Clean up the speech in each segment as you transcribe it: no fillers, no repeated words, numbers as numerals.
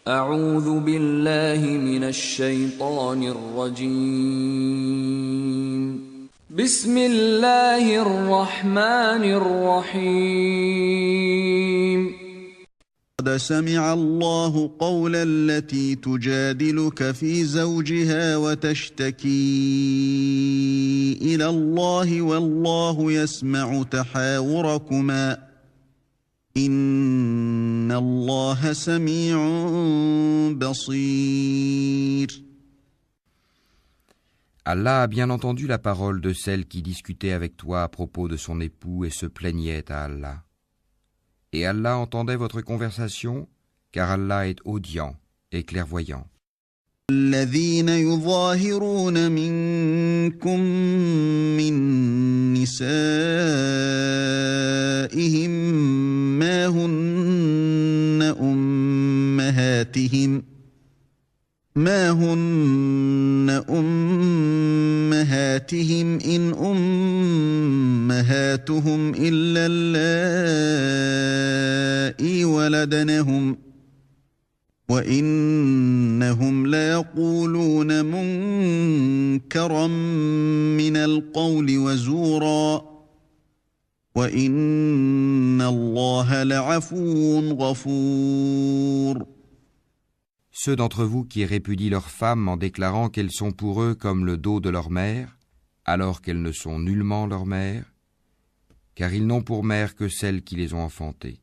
أعوذ بالله من الشيطان الرجيم بسم الله الرحمن الرحيم قد سمع الله قول التي تجادلك في زوجها وتشتكي إلى الله والله يسمع تحاوركما إن الله سميع بصير. Allah a bien entendu la parole de celle qui discutait avec toi à propos de son époux et se plaignait à Allah. Et Allah entendait votre conversation, car Allah est audient et clairvoyant. الذين يظاهرون منكم من نسائهم ما هن أمهاتهم إن أمهاتهم إلا اللائي ولدنهم وإنهم ليقولون منكرا من القول وزورا وإن الله لعفو غفور. Ceux d'entre vous qui répudient leurs femmes en déclarant qu'elles sont pour eux comme le dos de leur mère, alors qu'elles ne sont nullement leur mère, car ils n'ont pour mère que celles qui les ont enfantées.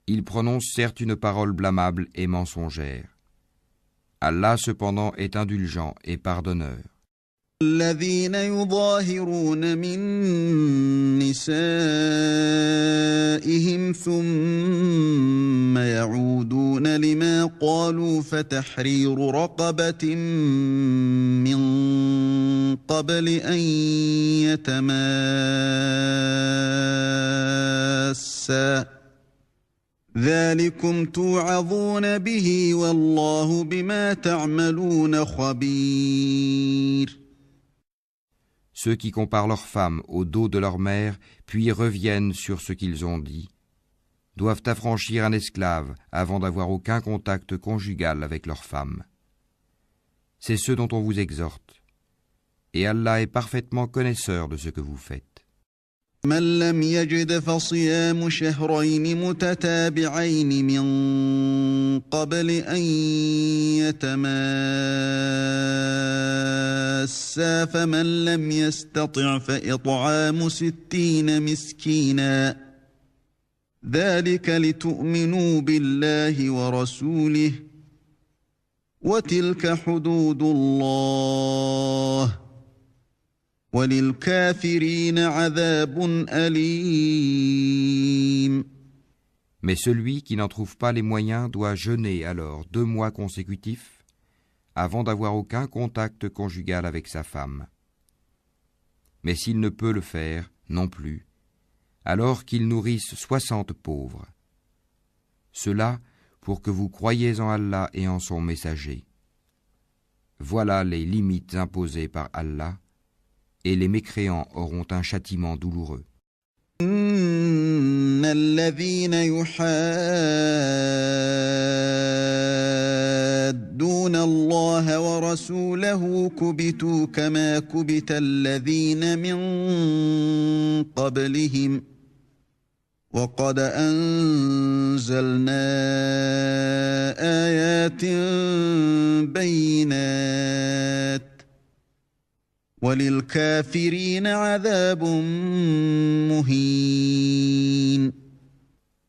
Ils prononcent certes une parole blâmable et mensongère. Allah cependant est indulgent et pardonneur. الذين يظاهرون من نسائهم ثم يعودون لما قالوا فتحرير رقبة من قبل أن يتماسا ذلكم توعظون به والله بما تعملون خبير. Ceux qui comparent leurs femmes au dos de leur mère, puis reviennent sur ce qu'ils ont dit, doivent affranchir un esclave avant d'avoir aucun contact conjugal avec leur femme. C'est ce dont on vous exhorte. Et Allah est parfaitement connaisseur de ce que vous faites. من لم يجد فصيام شهرين متتابعين من قبل أن يتماسا فمن لم يستطع فإطعام 60 مسكينا ذلك لتؤمنوا بالله ورسوله وتلك حدود الله وَلِلْكَافِرِينَ عَذَابٌ أَلِيمٌ. Mais celui qui n'en trouve pas les moyens doit jeûner alors 2 mois consécutifs avant d'avoir aucun contact conjugal avec sa femme. Mais s'il ne peut le faire non plus, alors qu'il nourrisse 60 pauvres. Cela pour que vous croyiez en Allah et en son messager. Voilà les limites imposées par Allah, et les mécréants auront un châtiment douloureux. إن الذين يحادون الله ورسوله كبتوا كما كبت الذين من قبلهم وقد أنزلنا آيات بينات وَلِلْكَافِرِينَ عَذَابٌ مُهِينٌ.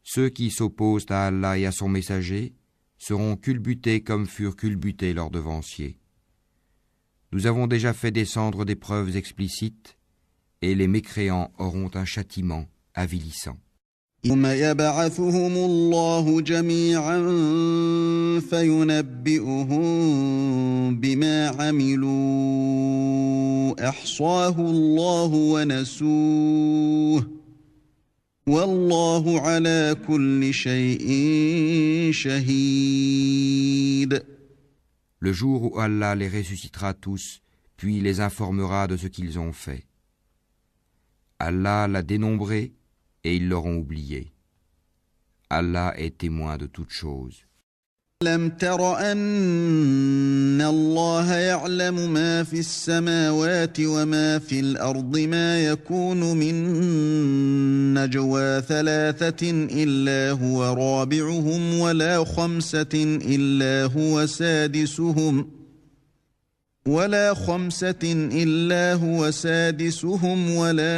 Ceux qui s'opposent à Allah et à son messager seront culbutés comme furent culbutés leurs devanciers. Nous avons déjà fait descendre des preuves explicites, et les mécréants auront un châtiment avilissant. يَوْمَ يَبْعَثُهُمُ اللَّهُ جَمِيعًا فَيُنَبِّئُهُم بِمَا عَمِلُوا أَحْصَاهُ اللَّهُ وَنَسُوهُ وَاللَّهُ عَلَى كُلِّ شَيْءٍ شَهِيدٌ. Le jour où Allah les ressuscitera tous, puis les informera de ce qu'ils ont fait. Allah l'a dénombré et ils l'auront oublié. Allah est témoin de toutes choses. ألم تر أن الله يعلم ما في السماوات وما في الأرض ما يكون من نجوى ثلاثة إلا هو رابعهم ولا خمسة إلا هو سادسهم ولا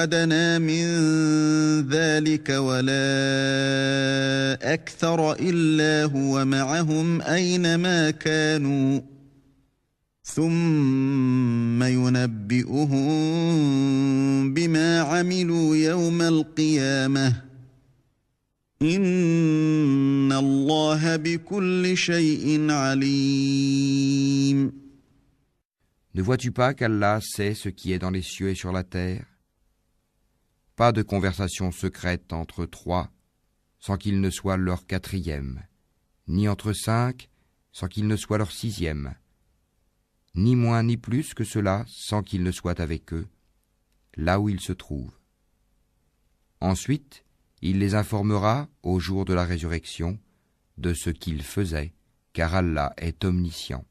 أدنى من ذلك ولا أكثر إلا هو معهم أينما كانوا ثم ينبئهم بما عملوا يوم القيامة إن الله بكل شيء عليم. Ne vois-tu pas qu'Allah sait ce qui est dans les cieux et sur la terre? Pas de conversation secrète entre trois sans qu'il ne soit leur quatrième, ni entre cinq sans qu'il ne soit leur sixième, ni moins ni plus que cela sans qu'il ne soit avec eux, là où ils se trouvent. Ensuite, il les informera au jour de la résurrection de ce qu'ils faisaient, car Allah est omniscient.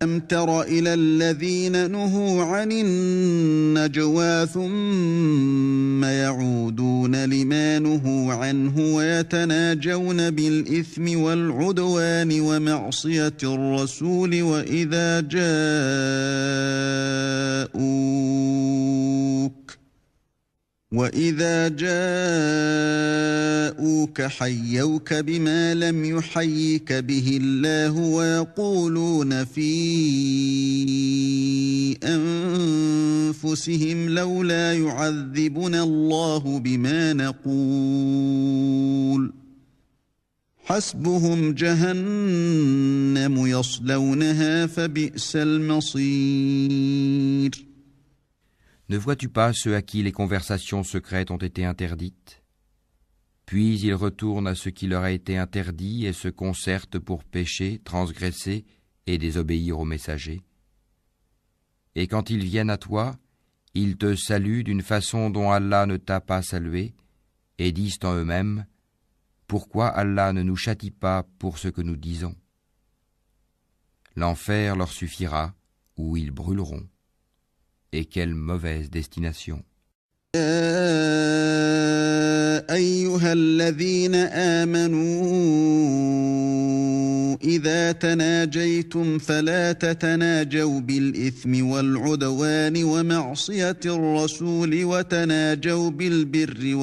ألم تر إلى الذين نهوا عن النجوى ثم يعودون لما نهوا عنه ويتناجون بالإثم والعدوان ومعصية الرسول وإذا جاءوك حيوك بما لم يحيك به الله ويقولون في أنفسهم لولا يعذبنا الله بما نقول حسبهم جهنم يصلونها فبئس المصير. Ne vois-tu pas ceux à qui les conversations secrètes ont été interdites? Puis ils retournent à ce qui leur a été interdit et se concertent pour pécher, transgresser et désobéir aux messagers. Et quand ils viennent à toi, ils te saluent d'une façon dont Allah ne t'a pas salué et disent en eux-mêmes: pourquoi Allah ne nous châtie pas pour ce que nous disons? L'enfer leur suffira, où ils brûleront. Et quelle mauvaise destination. يا أيها الذين آمنوا إذا تناجيتم فلا تتناجوا بالإثم والعدوان ومعصية الرسول وتناجوا بالبر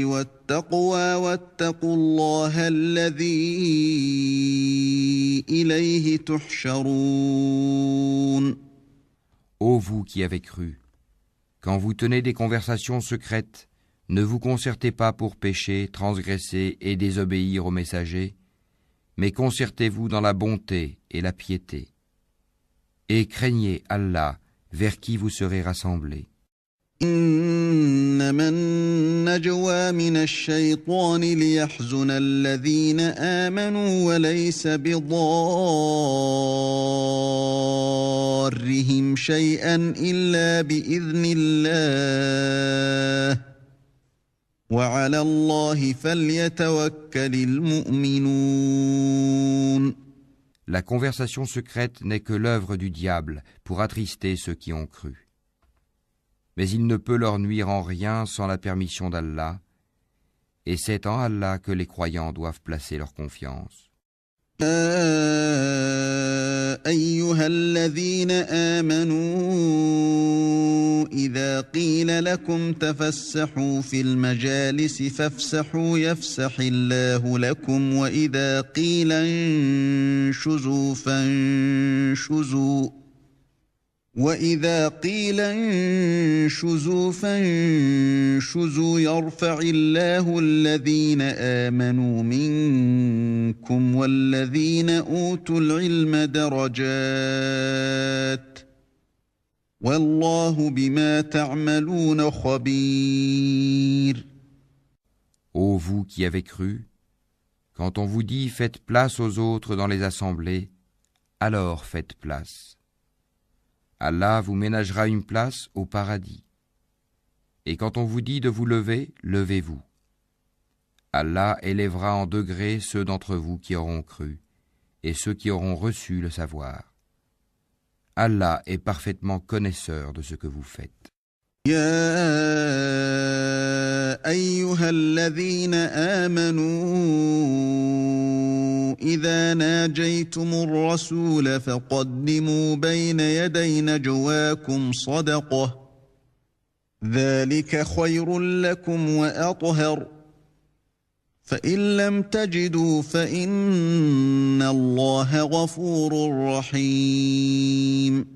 والتقوى واتقوا الله الذي إليه تحشرون. Ô vous qui avez cru, quand vous tenez des conversations secrètes, ne vous concertez pas pour pécher, transgresser et désobéir aux messagers, mais concertez-vous dans la bonté et la piété. Et craignez Allah, vers qui vous serez rassemblés. إنما النجوى من الشيطان ليحزن الذين آمنوا وليس بضارهم شيئا إلا بإذن الله وعلى الله فليتوكل المؤمنون. La conversation secrète n'est que l'œuvre du diable pour attrister ceux qui ont cru. Mais il ne peut leur nuire en rien sans la permission d'Allah, et c'est en Allah que les croyants doivent placer leur confiance. أيها الذين آمنوا إذا قيل لكم تفسحوا في المجالس فافسحوا يفسح الله لكم وإذا قيل انشزوا فانشزوا يرفع الله الذين آمنوا منكم والذين أوتوا العلم درجات والله بما تعملون خبير. Ô vous qui avez cru, quand on vous dit faites place aux autres dans les assemblées, alors faites place. Allah vous ménagera une place au paradis. Et quand on vous dit de vous lever, levez-vous. Allah élèvera en degrés ceux d'entre vous qui auront cru, et ceux qui auront reçu le savoir. Allah est parfaitement connaisseur de ce que vous faites. يا أيها الذين آمنوا إذا ناجيتم الرسول فقدموا بين يدي نجواكم صدقة ذلك خير لكم وأطهر فإن لم تجدوا فإن الله غفور رحيم.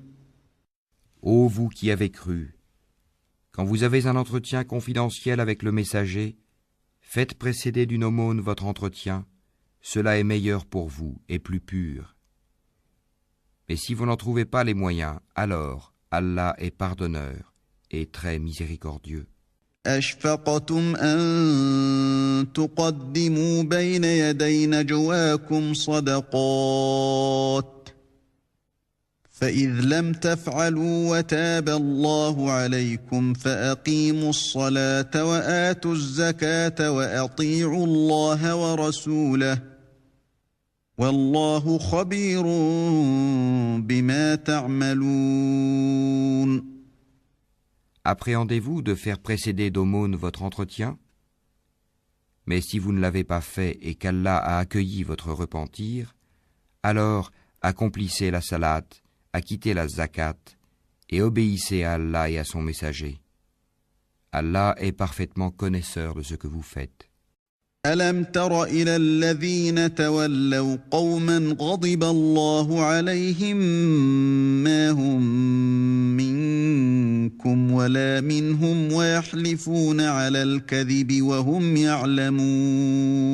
Ô vous qui avez cru, quand vous avez un entretien confidentiel avec le messager, faites précéder d'une aumône votre entretien, cela est meilleur pour vous et plus pur. Mais si vous n'en trouvez pas les moyens, alors Allah est pardonneur et très miséricordieux. أشفقتم أن تقدموا بين يدي نجواكم صدقات فإذ لم تفعلوا وتاب الله عليكم فأقيموا الصلاة وآتوا الزكاة وأطيعوا الله ورسوله والله خبير بما تعملون. Appréhendez-vous de faire précéder d'aumône votre entretien? Mais si vous ne l'avez pas fait et qu'Allah a accueilli votre repentir, alors accomplissez la salat, acquittez la zakat et obéissez à Allah et à son messager. Allah est parfaitement connaisseur de ce que vous faites. ألم تر إلى الذين تولوا قوما غضب الله عليهم ما هم منكم ولا منهم ويحلفون على الكذب وهم يعلمون.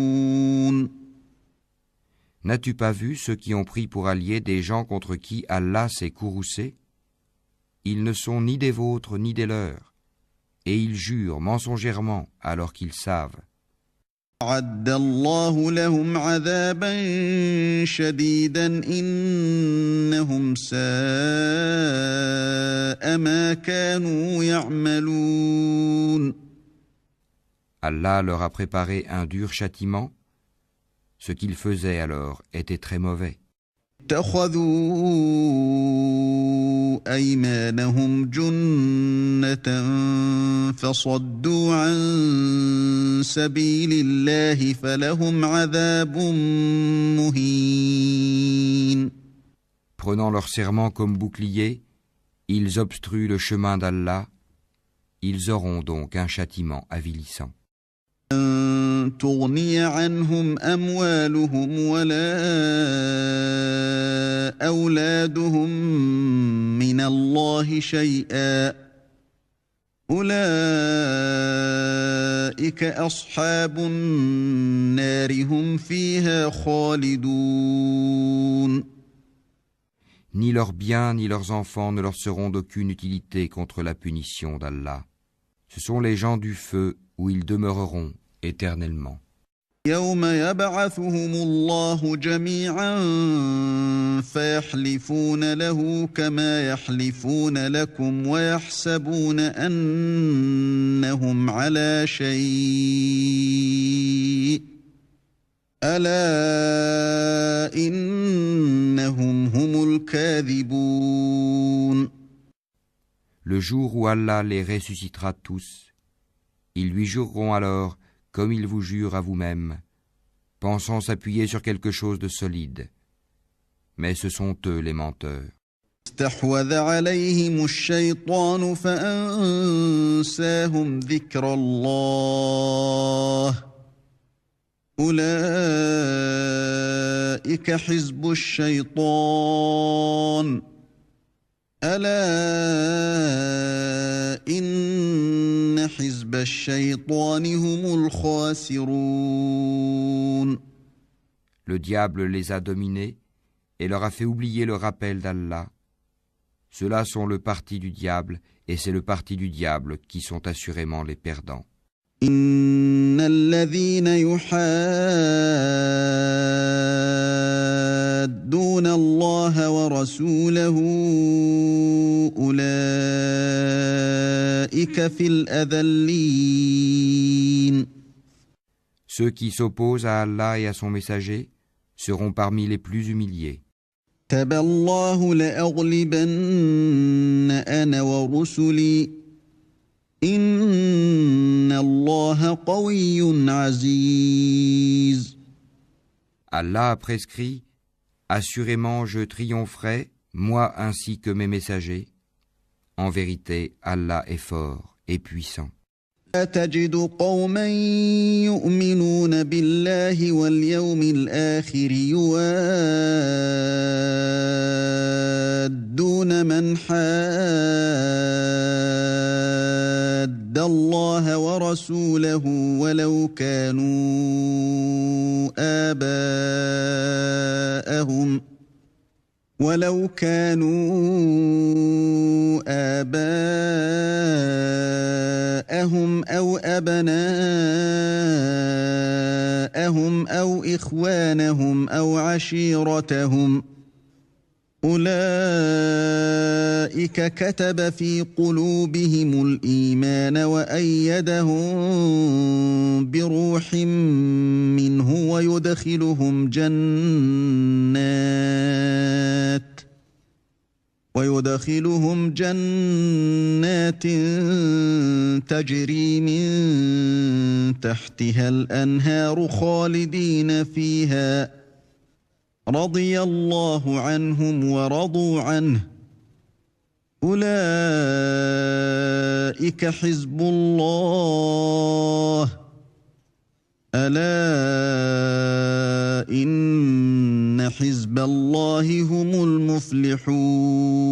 N'as-tu pas vu ceux qui ont pris pour alliés des gens contre qui Allah s'est courroucé? Ils ne sont ni des vôtres ni des leurs, et ils jurent mensongèrement alors qu'ils savent. أعد الله لهم عذابا شديدا إنهم ساء ما كانوا يعملون. Allah leur a préparé un dur châtiment. Ce qu'ils faisaient alors était très mauvais. اتخذوا أيمانهم جنة فصدوا عن سبيل الله فلهم عذاب مهين. Prenant leur serment comme bouclier, ils obstruent le chemin d'Allah. Ils auront donc un châtiment avilissant. تغني عنهم أموالهم ولا أولادهم من الله شيئا أولئك أصحاب النار هم فيها خالدون. Ni leurs biens ni leurs enfants ne leur seront d'aucune utilité contre la punition d'Allah. Ce sont les gens du feu où ils demeureront éternellement. يوم يبعثهم الله جميعا فيحلفون له كما يحلفون لكم ويحسبون أنهم على شيء ألا إنهم هم الكاذبون. Le jour où Allah les ressuscitera tous, ils lui jureront alors comme ils vous jurent à vous-même, pensant s'appuyer sur quelque chose de solide. Mais ce sont eux les menteurs. استحوذ عليهم الشيطان فأنساهم ذكر الله أولئك حزب الشيطان ألا إن حزب الشيطان هم الخاسرون. Le diable les a dominés et leur a fait oublier le rappel d'Allah. Ceux-là sont le parti du diable et c'est le parti du diable qui sont assurément les perdants. إن الذين يحادون الله ورسوله أولئك أولئك في الأذلين. Ceux qui s'opposent à Allah et à son messager seront parmi les plus humiliés. تبى الله لأغلبن أنا ورسلي إن الله قوي عزيز. Allah a prescrit, assurément je triompherai, moi ainsi que mes messagers. En vérité, Allah est fort et puissant. أتجد قوما يؤمنون بالله واليوم الآخر يوادون من حاد الله ورسوله ولو كانوا آباءهم أو أبناءهم أو إخوانهم أو عشيرتهم أولئك كتب في قلوبهم الإيمان وأيدهم بروح منه ويدخلهم جنات تجري من تحتها الأنهار خالدين فيها رضي الله عنهم ورضوا عنه أولئك حزب الله ألا إن حزب الله هم المفلحون.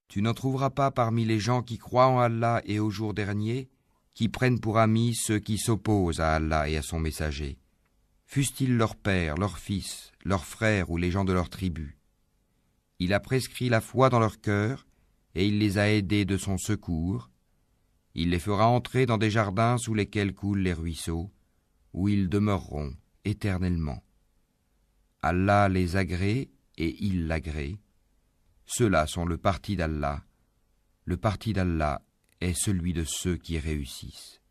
Tu n'en trouveras pas parmi les gens qui croient en Allah et au jour dernier, qui prennent pour amis ceux qui s'opposent à Allah et à son messager, fussent-ils leurs pères, leurs fils, leurs frères ou les gens de leur tribu. Il a prescrit la foi dans leur cœur et il les a aidés de son secours. Il les fera entrer dans des jardins sous lesquels coulent les ruisseaux, où ils demeureront éternellement. Allah les agrée et il l'agrée. Ceux-là sont le parti d'Allah. Le parti d'Allah est celui de ceux qui réussissent.